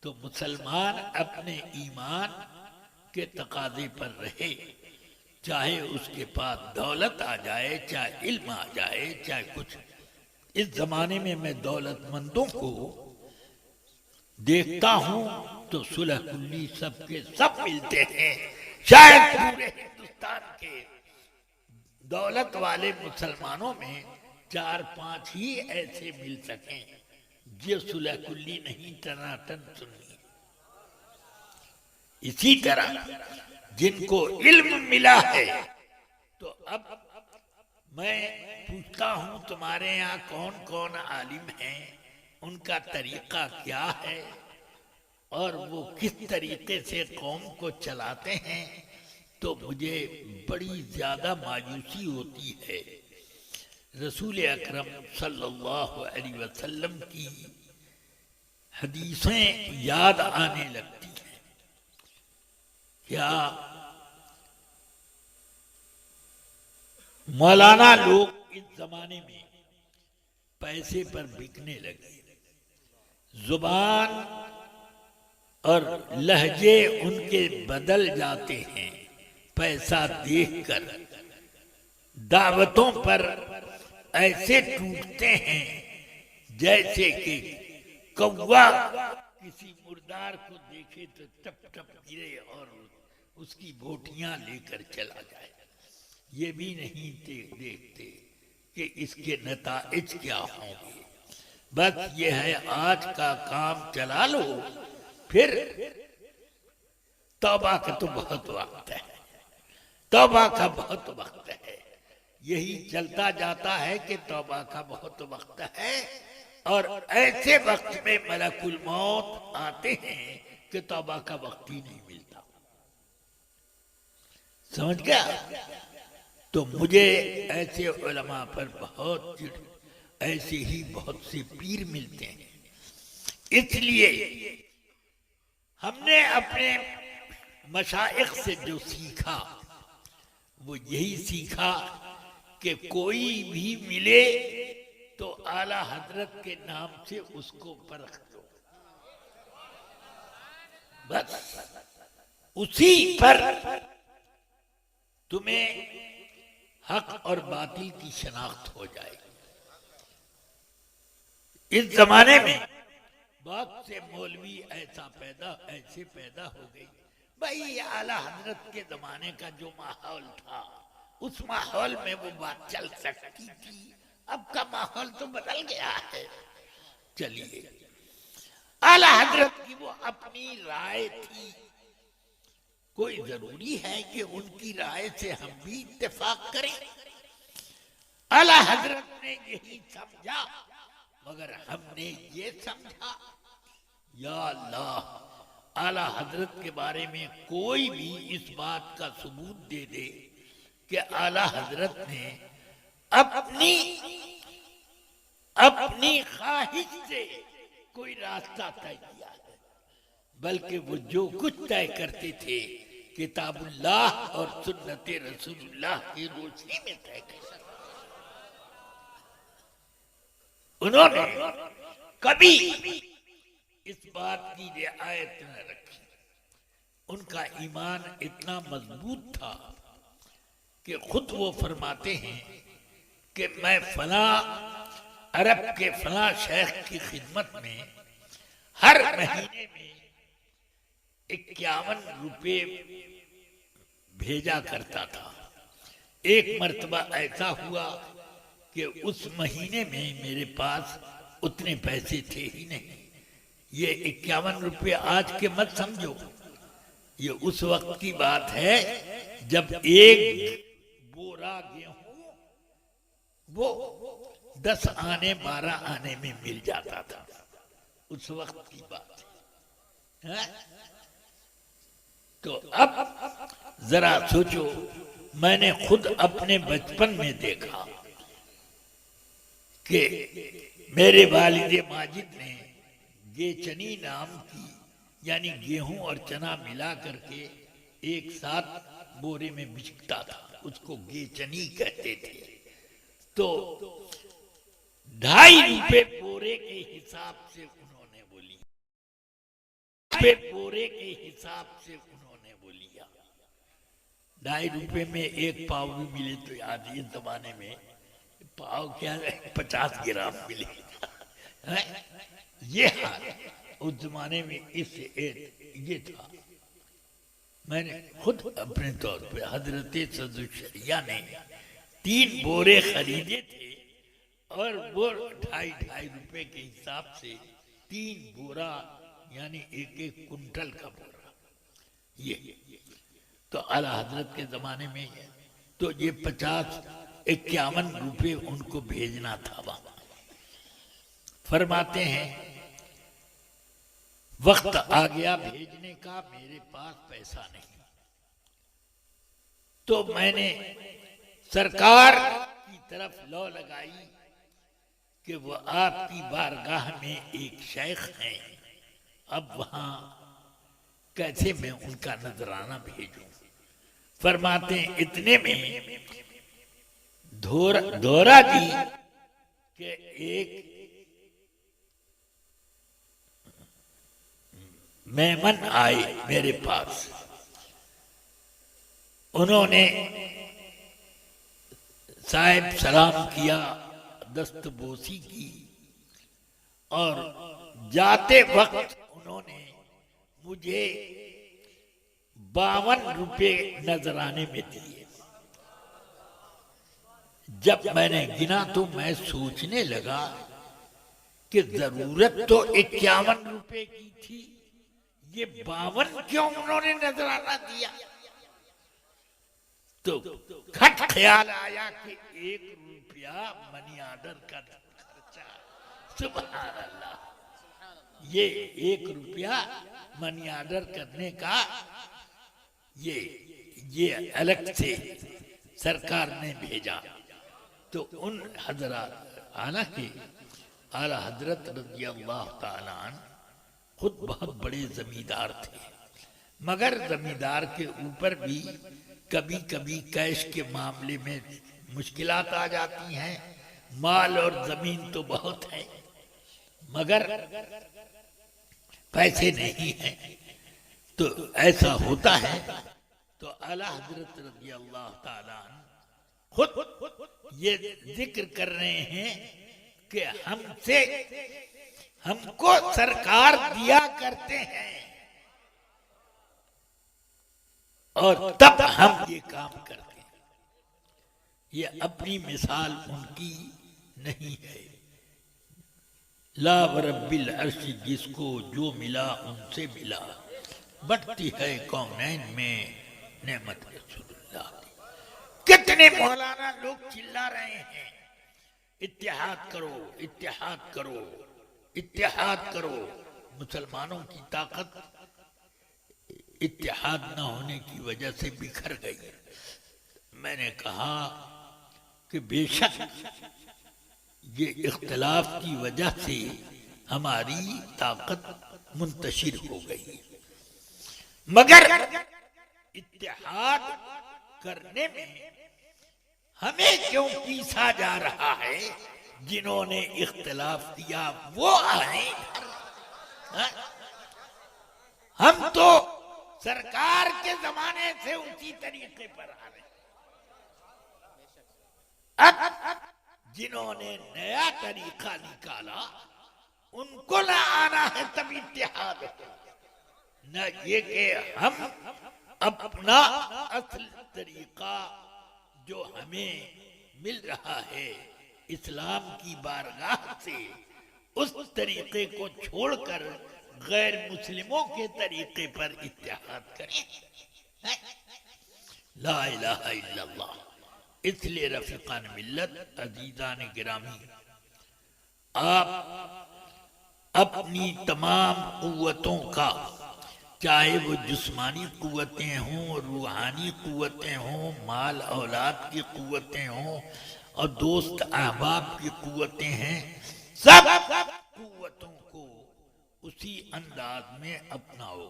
तो मुसलमान अपने ईमान के तकाजे पर रहे, चाहे उसके पास दौलत आ जाए, चाहे इल्म आ जाए, चाहे कुछ। इस जमाने में मैं दौलतमंदों को देखता हूं तो सुलह कुल्ली सबके सब मिलते हैं। शायद पूरे हिंदुस्तान के दौलत वाले मुसलमानों में 4-5 ही ऐसे मिल सकें जो सुलह कुल्ली नहीं, टनाटन सुन्नी। इसी तरह जिनको इल्म मिला है, तो अब मैं पूछता हूं तुम्हारे यहाँ कौन कौन आलिम हैं, उनका तरीका क्या है और वो किस तरीके से कौम को चलाते हैं, तो मुझे बड़ी ज्यादा मायूसी होती है। रसूल अकरम सल्लल्लाहु अलैहि वसल्लम की हदीसें याद आने लगती हैं। क्या मौलाना लोग इस जमाने में पैसे पर बिकने लगे, जुबान और लहजे उनके बदल जाते हैं पैसा देखकर। दावतों पर ऐसे टूटते हैं जैसे कि कौवा किसी मुर्दार को देखे तो टप टप गिरे और उसकी बोटियां लेकर चला जाए। ये भी नहीं देखते कि इसके नताइज क्या होंगे। बस ये है आज का काम चला लो, फिर तौबा का तो बहुत वक्त है, तौबा का बहुत वक्त है। यही चलता जाता है कि तौबा का बहुत वक्त है, और ऐसे वक्त में मलकुल मौत आते हैं कि तौबा का वक्त ही नहीं मिलता। समझ गया? तो मुझे ऐसे उलमा पर बहुत चिढ़, ऐसे ही बहुत से पीर मिलते हैं। इसलिए हमने अपने मशाइख से जो सीखा वो यही सीखा कि कोई भी मिले तो आला हजरत के नाम से उसको परख दो, बस उसी पर तुम्हें हक और बातिल की शनाख्त हो जाएगी। इस जमाने में बहुत से मौलवी ऐसे पैदा हो गई। भाई आला हजरत के जमाने का जो माहौल था, उस माहौल में वो बात चल सकती थी। अब का माहौल तो बदल गया है। चलिए, आला हजरत की वो अपनी राय थी, कोई जरूरी है कि उनकी राय से हम भी इत्तेफाक करें? आला हजरत ने यही समझा, मगर हमने ये समझा। या अल्लाह, आला हजरत के बारे में कोई भी इस बात का सबूत दे दे कि आला हजरत ने अपनी ख्वाहिश से कोई रास्ता तय किया है, बल्कि वो जो कुछ तय करते थे किताबुल्लाह और सुन्नत रसूलुल्लाह की रोशनी में तय किया। उन्होंने कभी इस बात की रियायत न रखी। उनका ईमान इतना मजबूत था कि खुद वो फरमाते हैं कि मैं फला अरब के फला शेख की खिदमत में हर महीने में 51 रुपये भेजा करता था। एक मर्तबा ऐसा हुआ कि उस महीने में मेरे पास उतने पैसे थे ही नहीं। ये 51 रुपये आज के मत समझो, ये उस वक्त की बात है जब एक बोरा गेहूं वो 10 आने 12 आने में मिल जाता था। उस वक्त की बात है। तो अब जरा सोचो, मैंने खुद अपने बचपन में देखा कि मेरे वालिद माजिद ने गेचनी नाम की, यानी गेहूं और चना मिला करके एक साथ बोरे में बिकता था, उसको गेचनी कहते थे। तो 2.5 रुपए बोरे के हिसाब से रुपए बोरे के हिसाब से उन्होंने वो लिया। 2.5 रुपए में 1 पाव भी मिले तो आज इस जमाने में पाव क्या 50 ग्राम मिले है? ये हाल उस जमाने में ये था। मैंने खुद अपने तौर पे हजरत सदुशरिया ने 3 बोरे खरीदे थे और वो 2.5 रुपए के हिसाब से 3 बोरा यानी 1 कुंटल का बोरा। ये तो आला हजरत के जमाने में है तो ये 50-51 रुपए उनको भेजना था वहां। फरमाते हैं वक्त आ गया भेजने का, मेरे पास पैसा नहीं, तो मैंने सरकार की तरफ लौ लगाई कि वो आपकी बारगाह में एक शेख हैं, अब वहां कैसे मैं उनका नजराना भेजूं। फरमाते हैं इतने में धोरा जी के एक मेहमान आए मेरे पास। उन्होंने साहिब सलाम किया, दस्तबोसी की और जाते वक्त उन्होंने मुझे 52 रुपए नजराने में दिए। जब मैंने गिना तो मैं सोचने लगा कि जरूरत तो 51 रुपए की थी, ये 52 क्यों उन्होंने नजराना दिया। तो खट ख्याल आया कि 1 रुपया मनी ऑर्डर का खर्चा, सुभान अल्लाह, ये 1 रुपया मनी ऑर्डर करने का ये अलग से सरकार ने भेजा। तो उन हजरत हालांकि आला हजरत रज़ी अल्लाह ताला अन्हु खुद बहुत बड़े जमींदार थे, मगर जमींदार के ऊपर भी कभी कभी कैश के मामले में मुश्किलात आ जाती हैं। माल और जमीन तो बहुत है मगर पैसे नहीं हैं, तो ऐसा होता है। तो आला हजरत रज़ी अल्लाह ताला अन्हु खुद ये जिक्र कर रहे हैं कि हमको सरकार दिया करते हैं और तब हम ये काम करते हैं। ये अपनी मिसाल उनकी नहीं है। ला रब्बिल अर्श जिसको जो मिला उनसे मिला, बढ़ती है कौनैन में नेमत रसूलुल्लाह। कितने मौलाना लोग चिल्ला रहे हैं इत्तेहाद करो, इत्तेहाद करो, इत्तेहाद करो। मुसलमानों की ताकत इत्तेहाद न होने की वजह से बिखर गई। मैंने कहा कि बेशक ये इख्तिलाफ की वजह से हमारी ताकत मुंतशिर हो गई, मगर इत्तेहाद करने में हमें क्यों पीसा जा रहा है। जिन्होंने इख्तिलाफ किया वो आए, हम तो सरकार के जमाने से उसी तरीके पर आ रहे। अब जिन्होंने नया तरीका निकाला उनको ना आना है तब इत्तेहाद हो, न ये कि हम अपना असल तरीका जो हमें मिल रहा है इस्लाम की बारगाह से, उस तरीके को छोड़कर गैर मुस्लिमों के तरीके पर इत्तेहाद करें। ला इलाहा इल्लल्लाह। इसलिए रफीकान मिल्लत अजीजान गिरामी, आप अपनी तमाम कुव्वतों का, चाहे वो जिस्मानी कुव्वतें हों, रूहानी कुव्वतें हों, माल औलाद की कुव्वतें हों और दोस्त अहबाब की कुव्वतें हैं, सब कुव्वतों को उसी अंदाज में अपनाओ।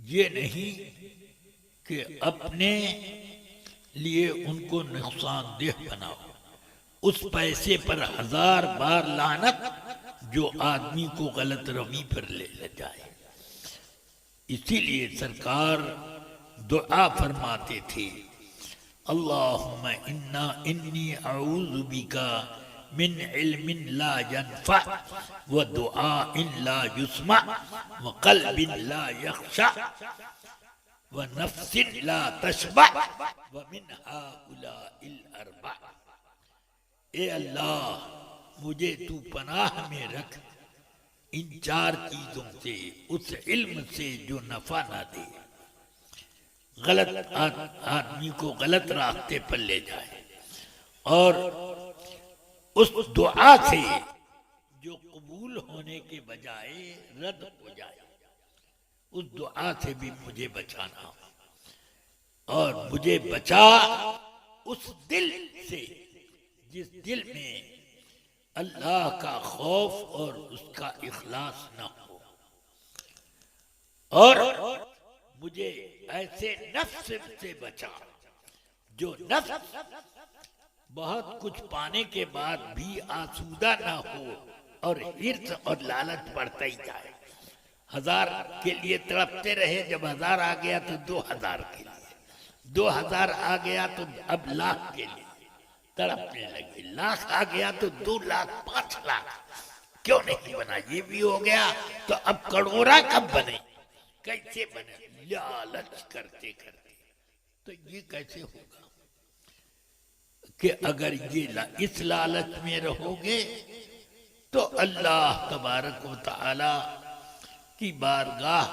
ये नहीं कि अपने लिए उनको नुकसानदेह बनाओ। उस पैसे पर 1000 बार लानत जो आदमी को गलत रवी पर ले जाए। इसीलिए सरकार दुआ फरमाते थे, अल्लाहुम्मा इन्नी अऊज़ु बिका मिन इल्मिन ला यनफ़अ व दुआइन ला युस्मा व क़ल्बिन ला यख़शा व नफ्सिन ला तशबा व मिन हाउलाइल अरबा। ए अल्लाह, मुझे तू पनाह में रख इन 4 चीजों से, उस इल्म से जो नफा ना दे, गलत आदमी को गलत रास्ते पर ले जाए, और उस दुआ से जो कबूल होने के बजाय रद्द हो जाए, उस दुआ से भी मुझे बचाना, और मुझे बचा उस दिल से जिस दिल में अल्लाह का खौफ और उसका इखलास न हो, और मुझे ऐसे नफ्स से बचा जो नफ्स बहुत कुछ पाने के बाद भी आसूदा ना हो और हिर्स और लालच बढ़ता ही जाए। 1000 के लिए तड़पते रहे, जब 1000 आ गया तो 2000 के लिए, 2000 आ गया तो अब लाख के लिए तड़पने लगे, लाख आ गया तो 2 लाख 5 लाख क्यों नहीं बना, ये भी हो गया तो अब करोड़ा कब बने, कैसे बने, लालच करते करते। तो ये कैसे होगा कि अगर ये इस लालच में रहोगे तो अल्लाह तबारक व तआला की बारगाह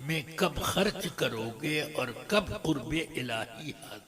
में कब खर्च करोगे और कब कुर्बे इलाही हासिल